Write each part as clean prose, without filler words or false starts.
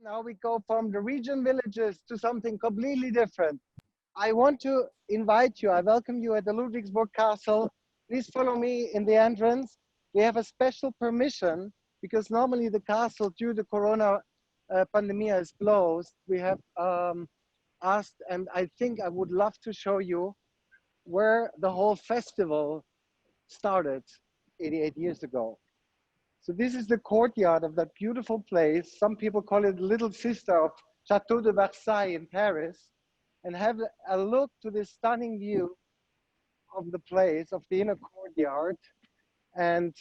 Now we go from the region villages to something completely different. I want to invite you, I welcome you at the Ludwigsburg Castle. Please follow me in the entrance. We have a special permission because normally the castle, due to Corona pandemic, is closed. We have asked, and I think I would love to show you where the whole festival started 88 years ago. So this is the courtyard of that beautiful place. Some people call it Little Sister of Chateau de Versailles in Paris. And have a look to this stunning view of the place, of the inner courtyard. And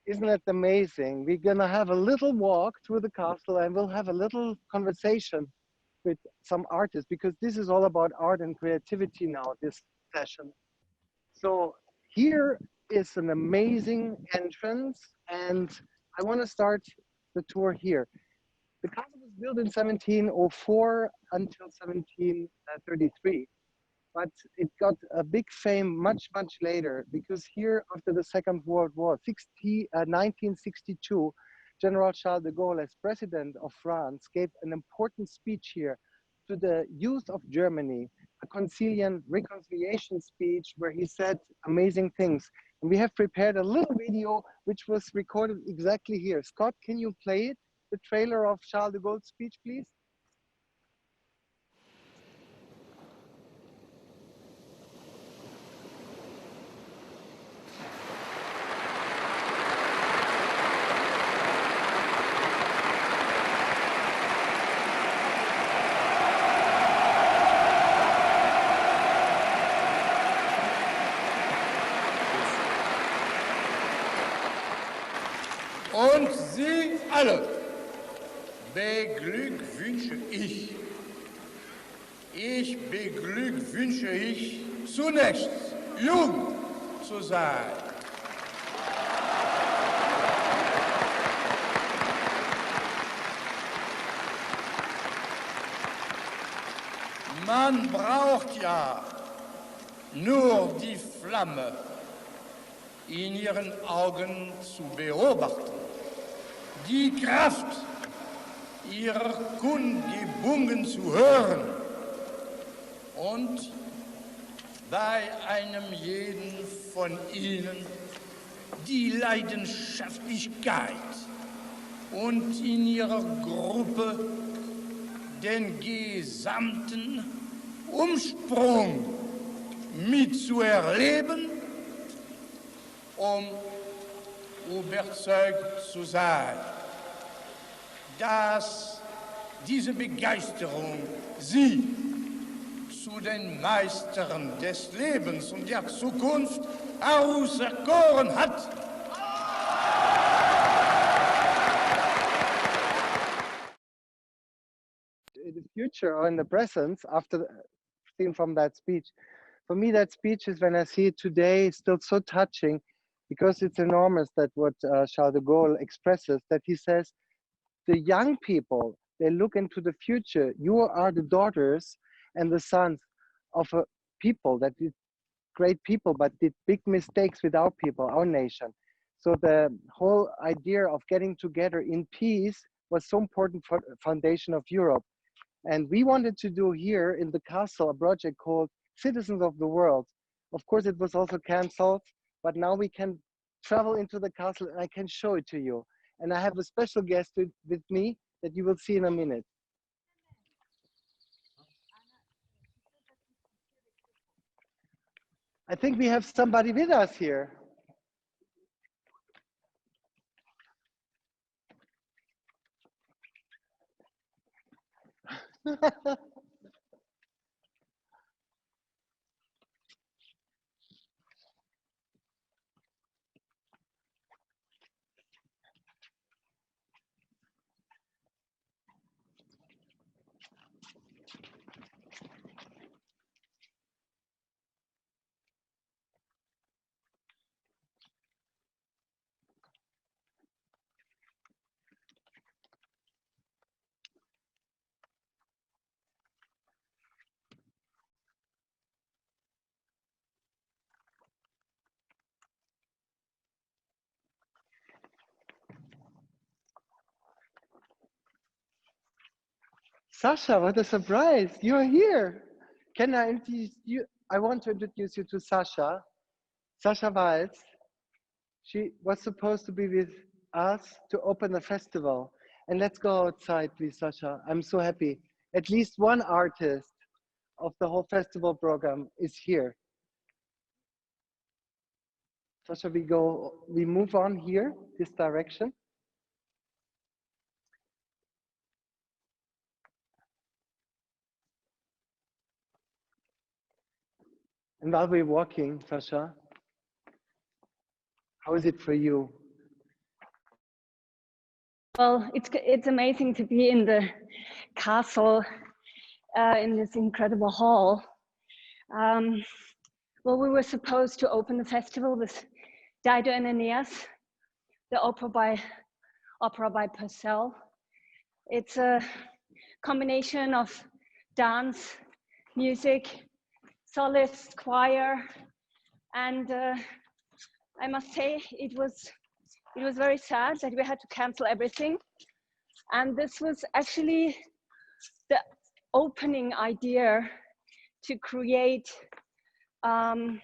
isn't it amazing? We're gonna have a little walk through the castle and we'll have a little conversation with some artists because this is all about art and creativity now, this session. So here is an amazing entrance and I wanna start the tour here. The castle was built in 1704 until 1733, but it got a big fame much later because here after the Second World War, 1962, General Charles de Gaulle as president of France gave an important speech here to the youth of Germany, a reconciliation speech where he said amazing things. And we have prepared a little video which was recorded exactly here. Scott, can you play it? The trailer of Charles de Gaulle's speech, please. Und Sie alle beglückwünsche ich. Ich beglückwünsche ich zunächst, jung zu sein. Man braucht ja nur die Flamme in ihren Augen zu beobachten, die Kraft ihrer Kundgebungen zu hören und bei einem jeden von ihnen die Leidenschaftlichkeit und in ihrer Gruppe den gesamten Umsprung mitzuerleben, um überzeugt zu sein, dass diese Begeisterung sie zu den Meistern des Lebens und der Zukunft auserkoren hat. In the future or in the present, after seen from that speech, for me that speech is, when I see it today, still so touching because it's enormous that what Charles de Gaulle expresses, that he says, the young people, they look into the future. You are the daughters and the sons of a people that did great people, but did big mistakes with our people, our nation. So the whole idea of getting together in peace was so important for the foundation of Europe. And we wanted to do here in the castle a project called Citizens of the World. Of course, it was also canceled, but now we can travel into the castle and I can show it to you. And I have a special guest with me that you will see in a minute. I think we have somebody with us here. Sasha, what a surprise! You're here. Can I introduce you? I want to introduce you to Sasha. Sasha Waltz. She was supposed to be with us to open the festival. And let's go outside, please, Sasha. I'm so happy. At least one artist of the whole festival program is here. Sasha, we move on here, this direction. And while we're walking, Sasha, how is it for you? Well, it's amazing to be in the castle, in this incredible hall. Well, we were supposed to open the festival with Dido and Aeneas, the opera by Purcell. It's a combination of dance, music, solist, choir, and I must say it was very sad that we had to cancel everything. And this was actually the opening idea to create another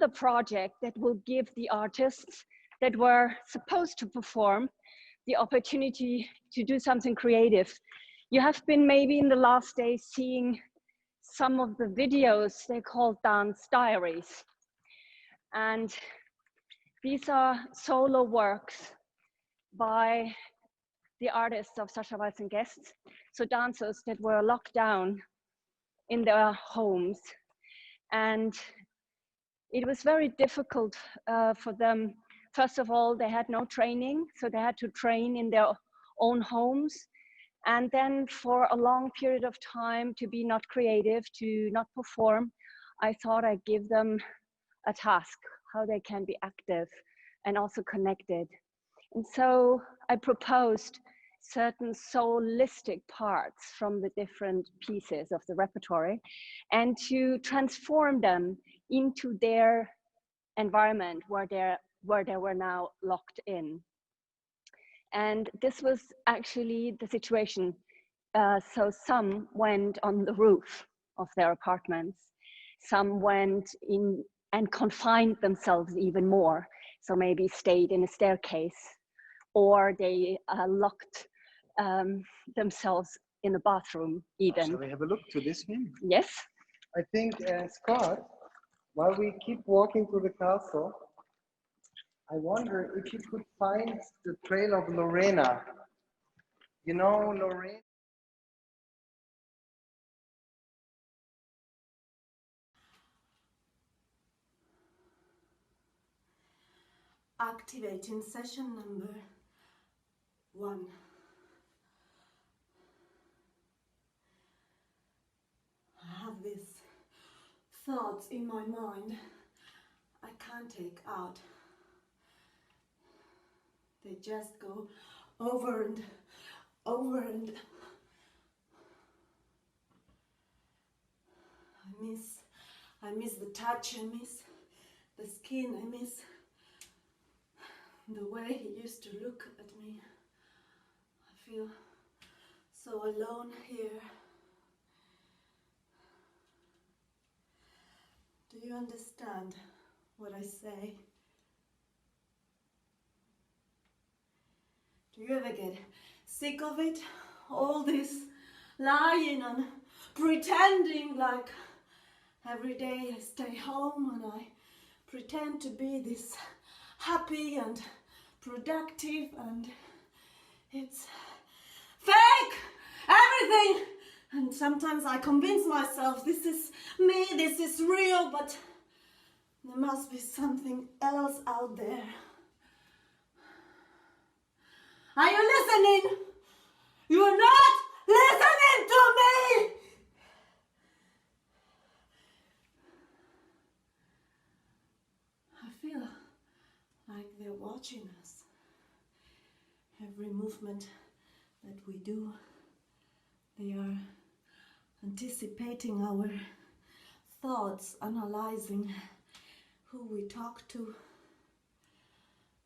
project that will give the artists that were supposed to perform the opportunity to do something creative. You have been maybe in the last days seeing some of the videos they call dance diaries. And these are solo works by the artists of Sasha Waltz and guests, so dancers that were locked down in their homes. And it was very difficult for them. First of all, they had no training, so they had to train in their own homes. And then for a long period of time to be not creative, to not perform, I thought I'd give them a task, how they can be active and also connected. And so I proposed certain solistic parts from the different pieces of the repertoire and to transform them into their environment where they were now locked in. And this was actually the situation. So some went on the roof of their apartments, some went in and confined themselves even more. So maybe stayed in a staircase, or they locked themselves in the bathroom even. Shall we have a look to this one? Yes. I think, Scott, while we keep walking through the castle, I wonder if you could find the trail of Lorena. You know Lorena? Activating session number 1. I have these thoughts in my mind I can't take out. They just go over and over, and I miss the touch, I miss the skin, I miss the way he used to look at me. I feel so alone here. Do you understand what I say? Do you ever get sick of it? All this lying and pretending, like every day I stay home and I pretend to be this happy and productive, and it's fake, everything. And sometimes I convince myself this is me, this is real, but there must be something else out there. Are you listening? You're not listening to me! I feel like they're watching us. Every movement that we do, they are anticipating our thoughts, analyzing who we talk to.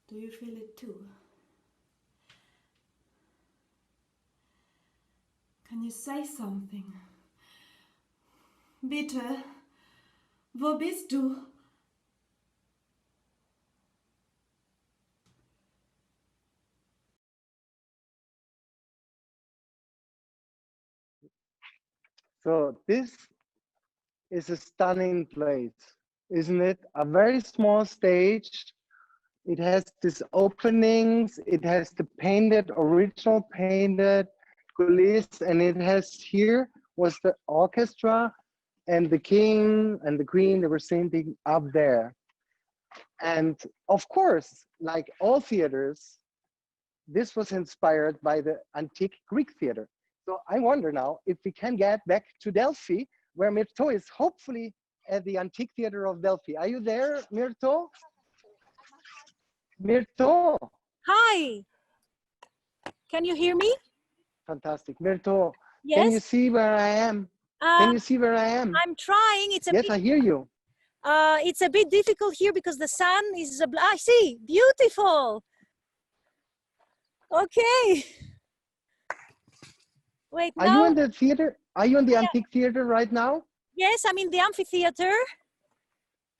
Do you feel it too? can you say something? Bitte, wo bist du? So this is a stunning place, isn't it? A very small stage. It has these openings, it has the painted, original painted coulisses, and it has here was the orchestra and the king and the queen, they were sitting up there. And of course, like all theaters, this was inspired by the antique Greek theater. So I wonder now if we can get back to Delphi, where Myrto is hopefully at the antique theater of Delphi. Are you there, Myrto? Myrto. Hi. Can you hear me? Fantastic. Myrto, Yes. can you see where I am? Can you see where I am? I'm trying. It's a yes, bit, I hear you. it's a bit difficult here because the sun is, I see, beautiful. Okay. Wait, Are now, you in the theater? Are you in the antique theater right now? yes, I'm in the amphitheater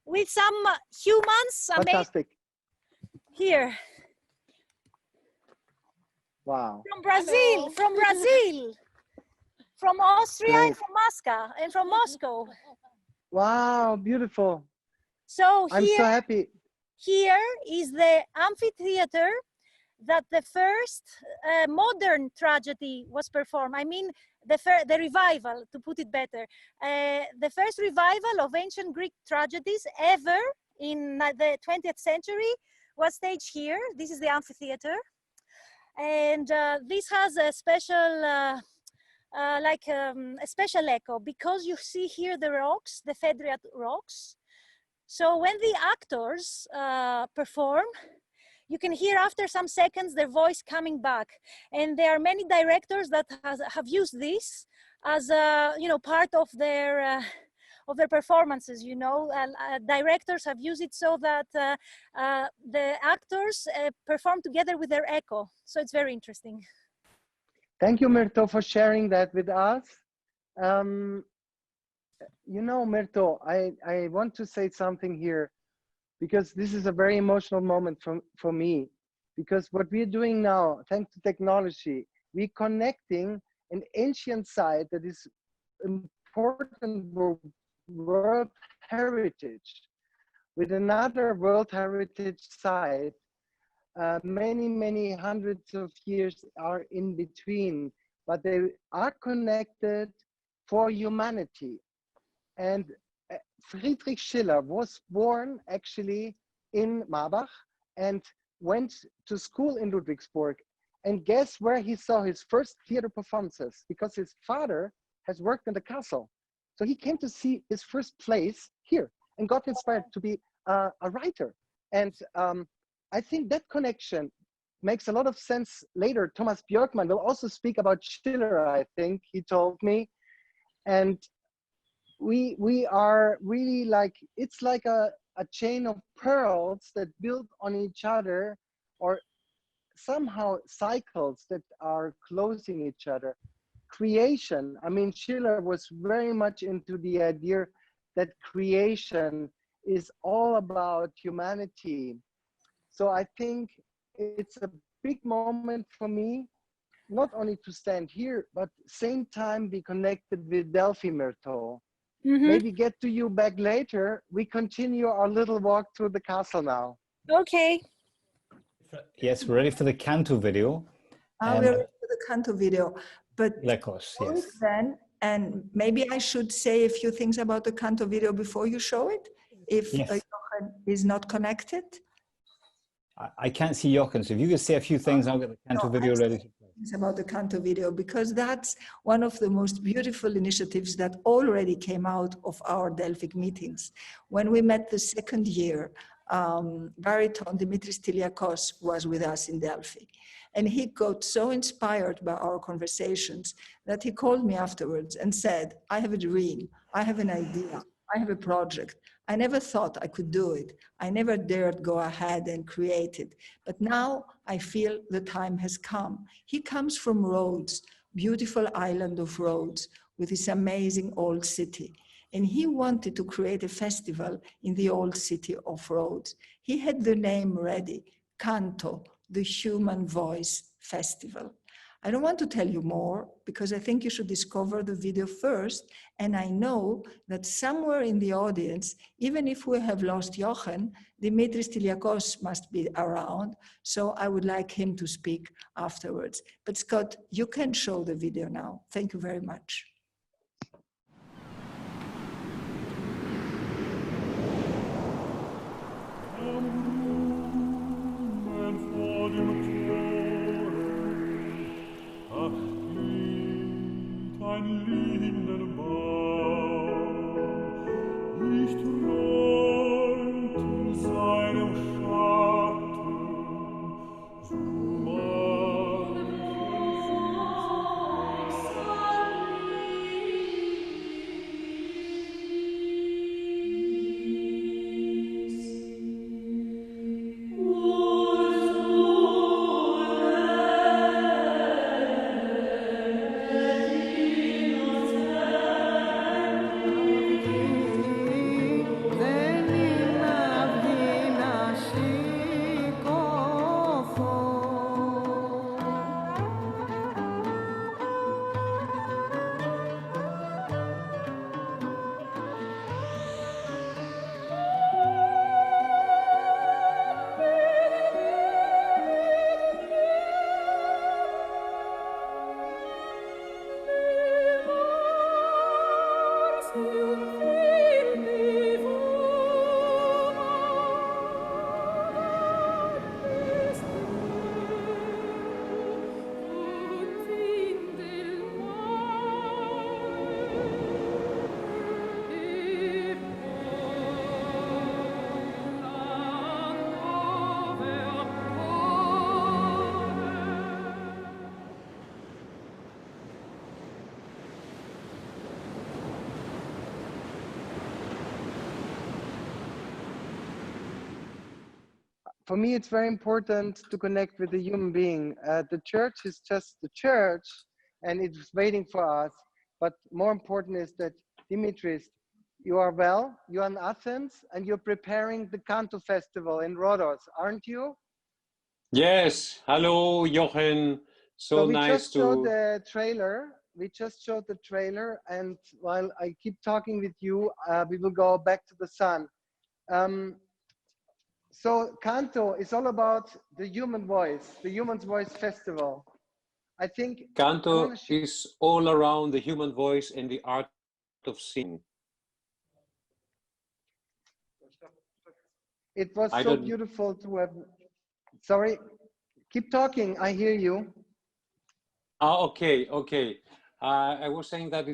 with some humans. Fantastic. Here. Wow. From Brazil, from Austria, Great. and from Moscow, and from Moscow. Wow, beautiful. So I'm so happy. Here is the amphitheater that the first modern tragedy was performed. I mean, the revival, to put it better. The first revival of ancient Greek tragedies ever in the 20th century was staged here. This is the amphitheater. And this has a special, a special echo because you see here the rocks, the Fedriat rocks. So when the actors perform, you can hear after some seconds their voice coming back. And there are many directors that have used this as part of their performances. Directors have used it so that the actors perform together with their echo. So it's very interesting. Thank you, Myrto, for sharing that with us. Myrto, I want to say something here because this is a very emotional moment for me, because what we're doing now, thanks to technology, we're connecting an ancient site that is important for World Heritage with another World Heritage site. Many hundreds of years are in between, but they are connected for humanity. And Friedrich Schiller was born actually in Marbach and went to school in Ludwigsburg. And guess where he saw his first theater performances? Because his father has worked in the castle. So he came to see his first plays here and got inspired to be a writer. And I think that connection makes a lot of sense later. Thomas Björkman will also speak about Schiller, I think, he told me. And we are really like, it's like a chain of pearls that build on each other, or somehow cycles that are closing each other. Creation, I mean, Schiller was very much into the idea that creation is all about humanity. So I think it's a big moment for me, not only to stand here, but same time be connected with Delphi, Myrto. Maybe get to you back later. We continue our little walk through the castle now. Okay. Yes, we're ready for the Canto video. We're ready for the Canto video. But Tiliakos, yes. Then, and maybe I should say a few things about the Canto video before you show it, if Jochen is not connected. I can't see Jochen, so if you could say a few things, I'll get the Canto video ready. About the Canto video, because that's one of the most beautiful initiatives that already came out of our Delphic meetings. When we met the second year, Baritone Dimitris Tiliakos was with us in Delphi. And he got so inspired by our conversations that he called me afterwards and said, I have a dream, I have an idea, I have a project. I never thought I could do it. I never dared go ahead and create it. But now I feel the time has come. He comes from Rhodes, beautiful island of Rhodes with this amazing old city. And he wanted to create a festival in the old city of Rhodes. He had the name ready, Canto, the Human Voice Festival. I don't want to tell you more because I think you should discover the video first. And I know that somewhere in the audience, even if we have lost Jochen, Dimitris Tiliakos must be around. So I would like him to speak afterwards. But Scott, you can show the video now. Thank you very much. For me, it's very important to connect with the human being. The church is just the church and it's waiting for us. But more important is that, Dimitris, you are well, you're in Athens and you're preparing the Canto Festival in Rhodos, aren't you? Yes, hello, Jochen. So we nice just showed to... the trailer. We just showed the trailer, and while I keep talking with you, we will go back to the sun. So Canto is all about the human voice, the Human Voice Festival. I think Canto is all around the human voice and the art of singing. It was so beautiful to have... Sorry, keep talking, I hear you. Oh, okay. I was saying that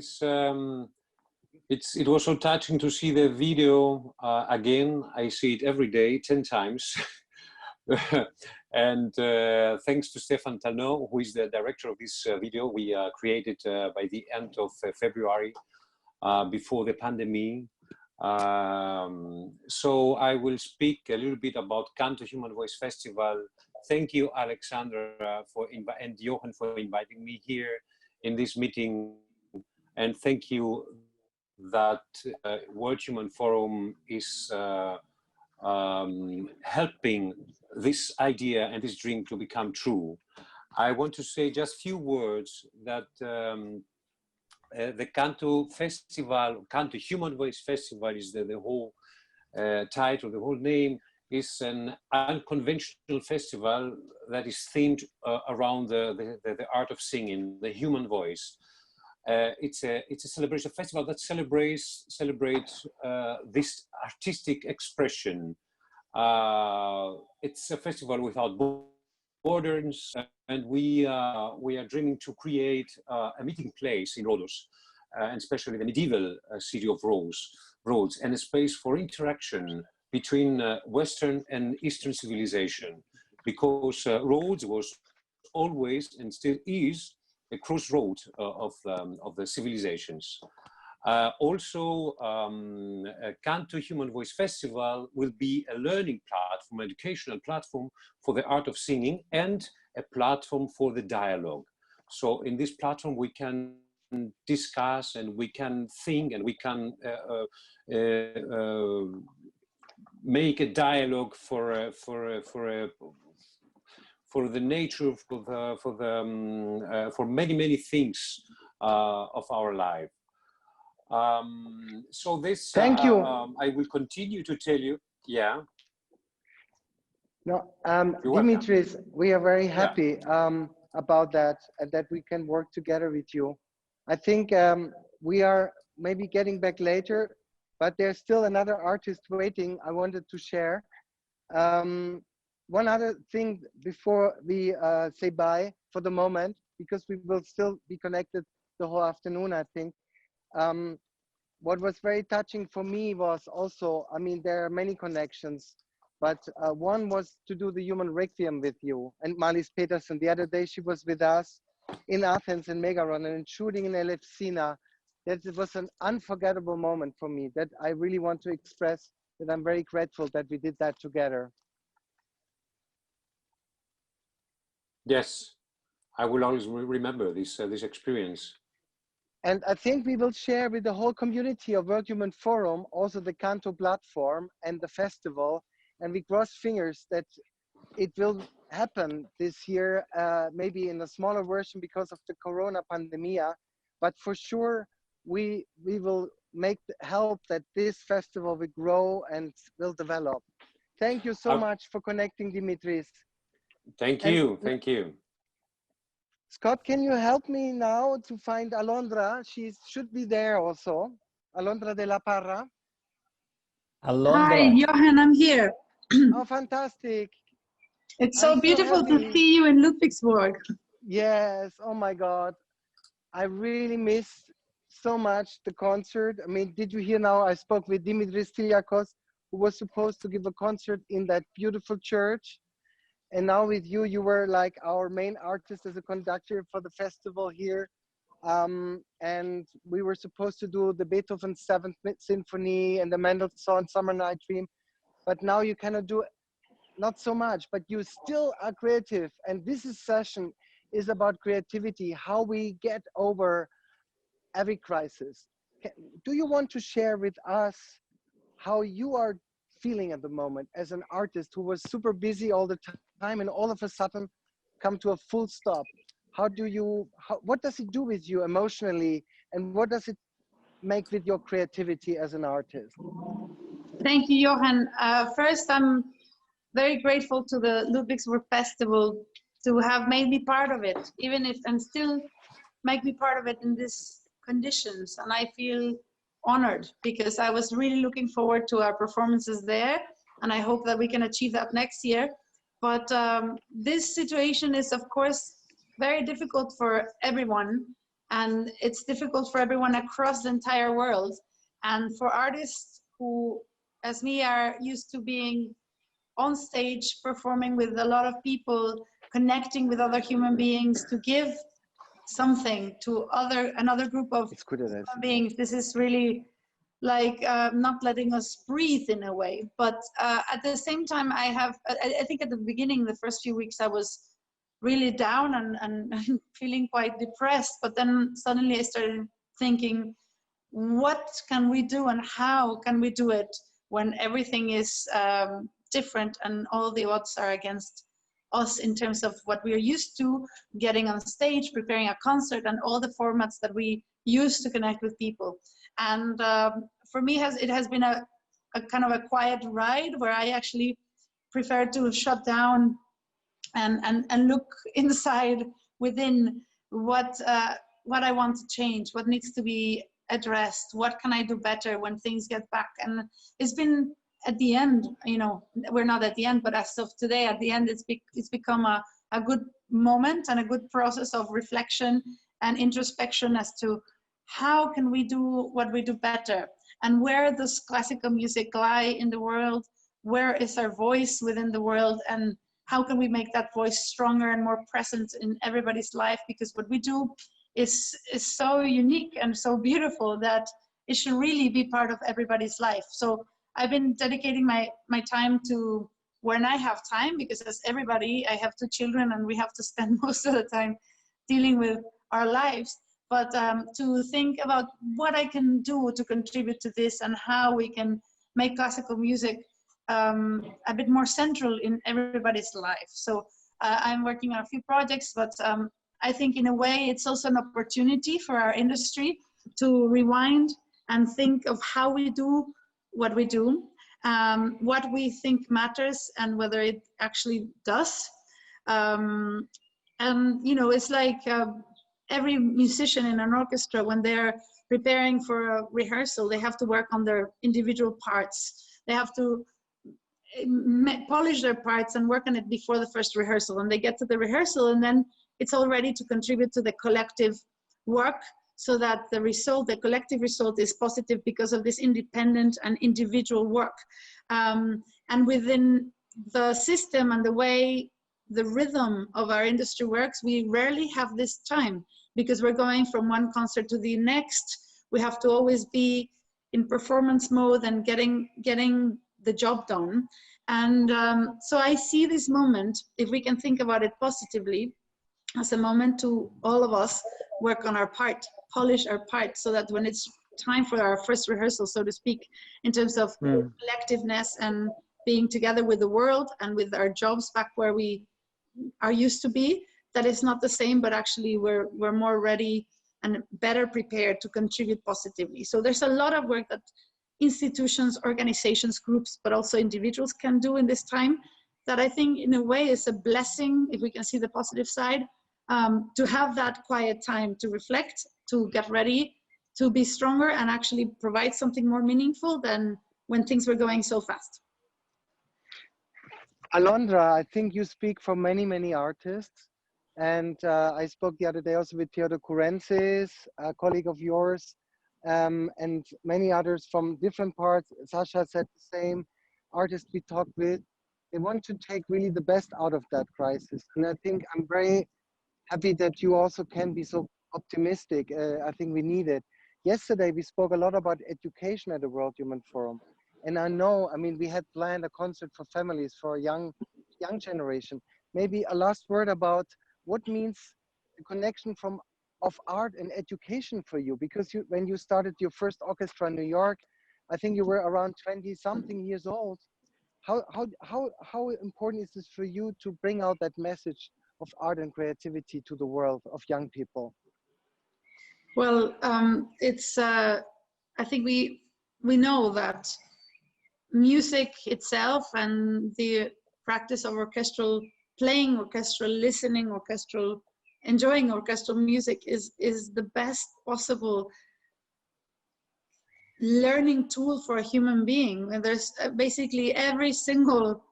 it was so touching to see the video again. I see it every day, 10 times. And thanks to Stefan Talneau, who is the director of this video, we created by the end of February, before the pandemic. So I will speak a little bit about Canto Human Voice Festival. Thank you, Alexandra, and Jochen for inviting me here in this meeting. And thank you that World Human Forum is helping this idea and this dream to become true. I want to say just a few words that the Canto Festival, Canto Human Voice Festival is the whole title, the whole name, is an unconventional festival that is themed around the art of singing, the human voice. It's a celebration festival that celebrates this artistic expression. It's a festival without borders, and we are dreaming to create a meeting place in Rhodos, and especially the medieval city of Rhodes, and a space for interaction between Western and Eastern civilization, because Rhodes was always and still is a crossroad of the civilizations. Also, Canto Human Voice Festival will be a learning platform, educational platform for the art of singing, and a platform for the dialogue. So in this platform, we can discuss and we can think and we can make a dialogue for the nature for many things of our life. So this thank you. I will continue to tell you. Yeah. No, Dimitris, we are very happy about that and that we can work together with you. I think we are maybe getting back later, but there's still another artist waiting I wanted to share. One other thing before we say bye for the moment, because we will still be connected the whole afternoon, I think. What was very touching for me was also, I mean, there are many connections, but one was to do the Human Requiem with you and Marlies Peterson. The other day she was with us in Athens in Megaron and shooting in Elefsina. That was an unforgettable moment for me that I really want to express that I'm very grateful that we did that together. Yes, I will always remember this experience. And I think we will share with the whole community of World Human Forum also the Canto platform and the festival. And we cross fingers that it will happen this year, maybe in a smaller version because of the Corona pandemia. But for sure, we will help that this festival will grow and will develop. Thank you so much for connecting, Dimitris. Thank you. Thank you. Scott, can you help me now to find Alondra? She should be there also. Alondra de la Parra. Alondra. Hi, Johan, I'm here. Oh, fantastic. It's so beautiful to see you in Ludwigsburg. Yes, oh my God. I really missed so much the concert. I mean, did you hear now? I spoke with Dimitris Tiliakos, who was supposed to give a concert in that beautiful church. And now with you, you were like our main artist as a conductor for the festival here. And we were supposed to do the Beethoven 7th Symphony and the Mendelssohn Summer Night Dream. But now you cannot do not so much, but you still are creative. And this session is about creativity, how we get over every crisis. Do you want to share with us how you are feeling at the moment as an artist who was super busy all the time and all of a sudden come to a full stop? What does it do with you emotionally, and what does it make with your creativity as an artist? Thank you, Johan. First, I'm very grateful to the Ludwigsburg Festival to have made me part of it, even if, and still make me part of it in these conditions. And I feel honored because I was really looking forward to our performances there, and I hope that we can achieve that next year. But this situation is, of course, very difficult for everyone, and it's difficult for everyone across the entire world. And for artists who, as me, are used to being on stage, performing with a lot of people, connecting with other human beings to give something to another group of human beings, this is really like not letting us breathe in a way. But at the same time, I think at the beginning, the first few weeks, I was really down and feeling quite depressed. But then suddenly I started thinking, what can we do and how can we do it when everything is different and all the odds are against us in terms of what we are used to getting on stage, preparing a concert, and all the formats that we use to connect with people. And for me, it has been a kind of a quiet ride where I actually prefer to shut down and look inside within what I want to change, what needs to be addressed, what can I do better when things get back. And it's been at the end, you know, we're not at the end, but as of today, at the end, it's become a good moment and a good process of reflection and introspection as to how can we do what we do better, and where does classical music lie in the world, where is our voice within the world, and how can we make that voice stronger and more present in everybody's life, because what we do is so unique and so beautiful that it should really be part of everybody's life. So I've been dedicating my time to when I have time, because as everybody, I have 2 children and we have to spend most of the time dealing with our lives, but to think about what I can do to contribute to this and how we can make classical music a bit more central in everybody's life. So I'm working on a few projects, but I think in a way it's also an opportunity for our industry to rewind and think of how we do what we do, what we think matters and whether it actually does. And you know, it's like every musician in an orchestra, when they're preparing for a rehearsal, they have to work on their individual parts. They have to polish their parts and work on it before the first rehearsal, and they get to the rehearsal and then it's all ready to contribute to the collective work, so that the result, the collective result, is positive because of this independent and individual work. And within the system and the way the rhythm of our industry works, we rarely have this time because we're going from one concert to the next. We have to always be in performance mode and getting the job done. And so I see this moment, if we can think about it positively, as a moment to all of us work on our part, polish our part, so that when it's time for our first rehearsal, so to speak, in terms of collectiveness and being together with the world and with our jobs back where we are used to be, that is not the same, but actually we're more ready and better prepared to contribute positively. So there's a lot of work that institutions, organizations, groups, but also individuals can do in this time, that I think in a way is a blessing, if we can see the positive side, to have that quiet time to reflect, to get ready, to be stronger and actually provide something more meaningful than when things were going so fast. Alondra, I think you speak for many, many artists. And I spoke the other day also with Theodor Kurensis, a colleague of yours, and many others from different parts. Sasha said the same. Artists we talked with, they want to take really the best out of that crisis. And I think I'm very happy that you also can be so optimistic. I think we need it. Yesterday, we spoke a lot about education at the World Human Forum. And I know, I mean, we had planned a concert for families, for a young generation. Maybe a last word about what means the connection of art and education for you, because when you started your first orchestra in New York, I think you were around 20-something years old. How important is this for you to bring out that message of art and creativity to the world of young people? Well, it's I think we know that music itself and the practice of orchestral playing, orchestral listening, enjoying orchestral music is the best possible learning tool for a human being. And there's basically every single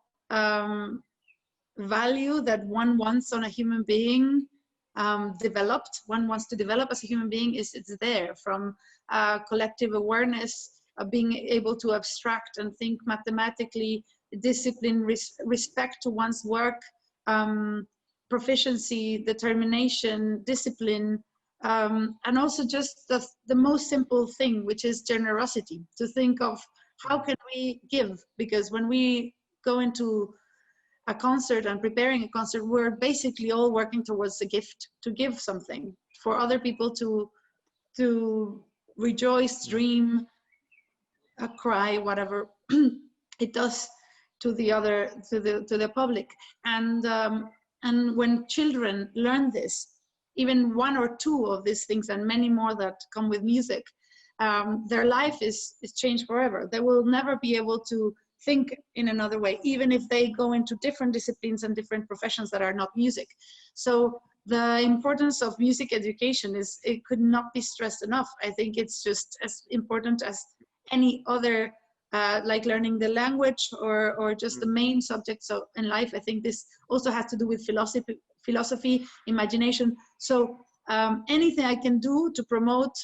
value that one wants on a human being one wants to develop as a human being, it's there, from collective awareness, being able to abstract and think mathematically, discipline, respect to one's work, proficiency, determination, discipline, and also just the most simple thing, which is generosity, to think of how can we give, because when we go into a concert and preparing a concert, we're basically all working towards a gift, to give something for other people to rejoice, dream, cry, whatever it does to the public. And when children learn this, even one or two of these things and many more that come with music, their life is changed forever. They will never be able to think in another way, even if they go into different disciplines and different professions that are not music. So the importance of music education it could not be stressed enough. I think it's just as important as any other, like learning the language or just the main subjects in life. I think this also has to do with philosophy, imagination. So anything I can do to promote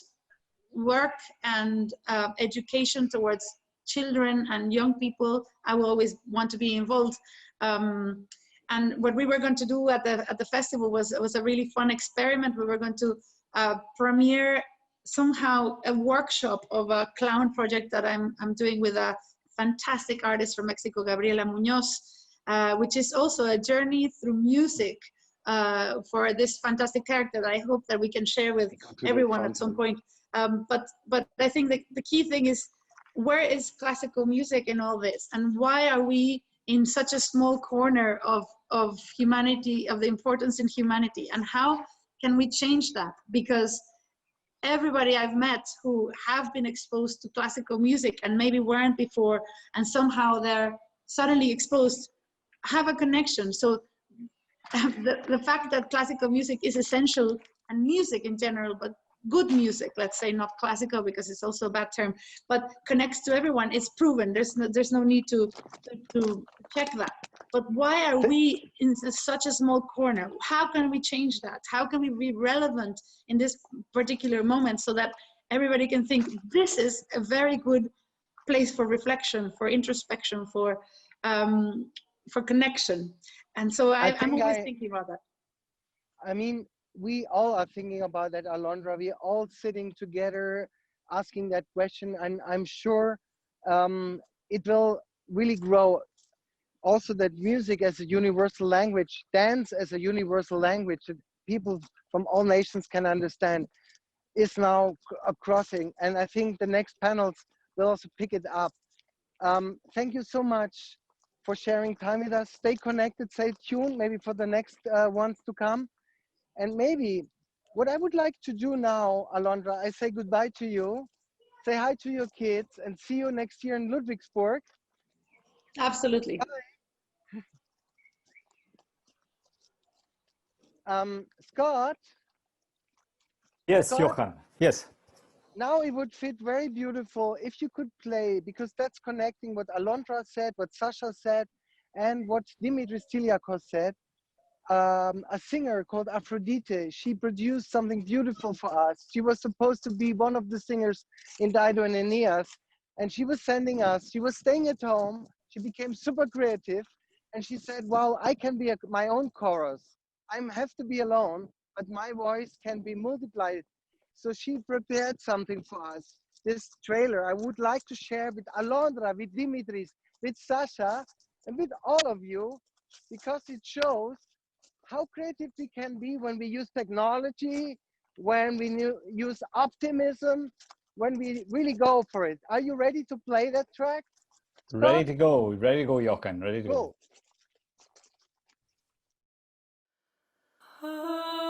work and education towards children and young people, I will always want to be involved. And what we were going to do at the festival was a really fun experiment. We were going to premiere somehow a workshop of a clown project that I'm doing with a fantastic artist from Mexico, Gabriela Munoz, which is also a journey through music for this fantastic character that I hope that we can share with everyone at some point. But I think the key thing is, where is classical music in all this, and why are we in such a small corner of humanity, of the importance in humanity, and how can we change that? Because everybody I've met who have been exposed to classical music and maybe weren't before, and somehow they're suddenly exposed, have a connection. So the fact that classical music is essential, and music in general, but good music, let's say, not classical because it's also a bad term, but connects to everyone, it's proven. There's no need to check that. But why are we in such a small corner? How can we change that? How can we be relevant in this particular moment so that everybody can think this is a very good place for reflection, for introspection, for connection? And so I'm always thinking about that. I mean, we all are thinking about that, Alondra. We're all sitting together asking that question, and I'm sure it will really grow. Also, that music as a universal language, dance as a universal language that people from all nations can understand, is now crossing. And I think the next panels will also pick it up. Thank you so much for sharing time with us. Stay connected, stay tuned, maybe for the next ones to come. And maybe what I would like to do now, Alondra, I say goodbye to you, say hi to your kids, and see you next year in Ludwigsburg. Absolutely. Scott? Yes, Scott? Johan, yes. Now it would fit very beautiful if you could play, because that's connecting what Alondra said, what Sasha said, and what Dimitris Tiliakos said. A singer called Aphrodite, she produced something beautiful for us. She was supposed to be one of the singers in Dido and Aeneas, and she was sending us, she was staying at home, she became super creative, and she said, well, I can be my own chorus. I have to be alone, but my voice can be multiplied. So she prepared something for us, this trailer. I would like to share with Alondra, with Dimitris, with Sasha, and with all of you, because it shows how creative we can be when we use technology, when we use optimism, when we really go for it. Are you ready to play that track? Scott? Ready to go, Jochen, ready to go. Cool.